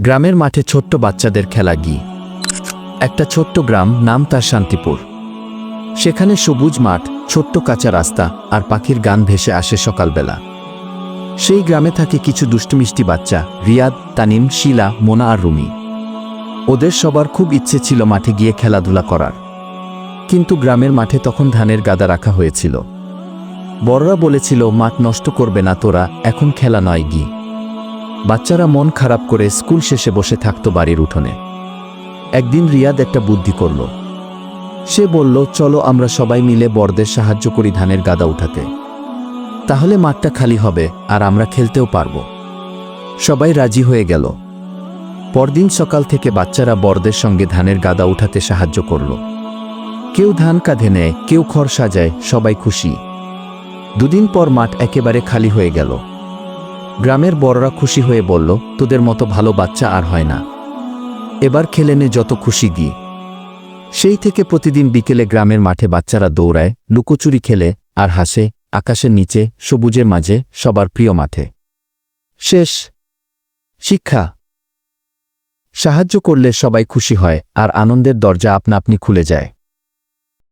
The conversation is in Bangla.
গ্রামের মাঠে ছোট্ট বাচ্চাদের খেলা গি। একটা ছোট্ট গ্রাম, নাম তার শান্তিপুর। সেখানে সবুজ মাঠ, ছোট্ট কাঁচা রাস্তা আর পাখির গান ভেসে আসে সকালবেলা। সেই গ্রামে থাকে কিছু দুষ্টমিষ্টি বাচ্চা, রিয়াদ, তানিম, শিলা, মোনা আর রুমি। ওদের সবার খুব ইচ্ছে ছিল মাঠে গিয়ে খেলাধুলা করার। কিন্তু গ্রামের মাঠে তখন ধানের গাদা রাখা হয়েছিল। বড়রা বলেছিল, মাঠ নষ্ট করবে না তোরা, এখন খেলা নয় গি। বাচ্চারা মন খারাপ করে স্কুল শেষে বসে থাকত বাড়ির উঠোনে। একদিন রিয়াদ একটা বুদ্ধি করল। সে বলল, চলো আমরা সবাই মিলে বড়দের সাহায্য করি ধানের গাদা উঠাতে। তাহলে মাঠটা খালি হবে আর আমরা খেলতেও পারব। সবাই রাজি হয়ে গেল। পরদিন সকাল থেকে বাচ্চারা বড়দের সঙ্গে ধানের গাদা উঠাতে সাহায্য করল। কেউ ধান কাঁধে নেয়, কেউ খড় সাজায়, সবাই খুশি। দুদিন পর মাঠ একেবারে খালি হয়ে গেল। গ্রামের বড়রা খুশি হয়ে বলল, তোদের মতো ভালো বাচ্চা আর হয় না, এবার খেলে নে যত খুশি গি। সেই থেকে প্রতিদিন বিকেলে গ্রামের মাঠে বাচ্চারা দৌড়ায়, লুকোচুরি খেলে আর হাসে, আকাশের নিচে সবুজের মাঝে, সবার প্রিয় মাঠে। শেষ। শিক্ষা: সাহায্য করলে সবাই খুশি হয় আর আনন্দের দরজা আপনা আপনি খুলে যায়।